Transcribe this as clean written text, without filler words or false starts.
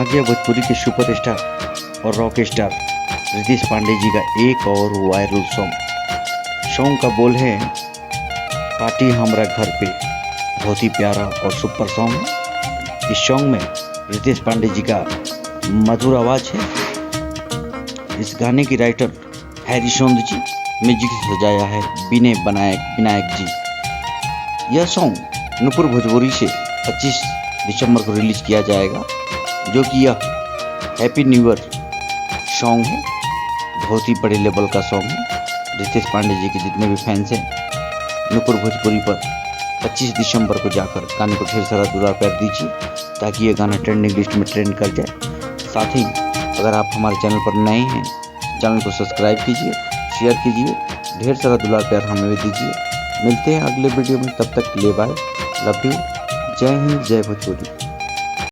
आ गया भोजपुरी के super star और रॉक स्टार रितेश पांडे जी का एक और वायरल सॉन्ग का बोल है पार्टी हमारा घर पे। बहुत ही प्यारा और सुपर सॉन्ग है। इस सॉन्ग में रितेश पांडे जी का मधुर आवाज है। इस गाने की राइटर हैरी सोंद जी, म्यूजिक सजाया है विनय विनायक जी। यह सॉन्ग नूपुर भोजपुरी से 25 दिसंबर को रिलीज किया जाएगा, जो कि यह हैप्पी न्यू ईयर सॉन्ग है। बहुत ही बड़े लेवल का सॉन्ग है। रितेश पांडे जी के जितने भी फैंस हैं नूपुर भोजपुरी पर 25 दिसंबर को जाकर गाने को ढेर सारा दुलार प्यार दीजिए, ताकि ये गाना ट्रेंडिंग लिस्ट में ट्रेंड कर जाए। साथ ही अगर आप हमारे चैनल पर नए हैं, चैनल को सब्सक्राइब कीजिए, शेयर कीजिए, ढेर सारा दुलार प्यार हमें भी दीजिए। मिलते हैं अगले वीडियो में, तब तक के लिए बाय, लव यू, जय हिंद, जय भोजपुरी।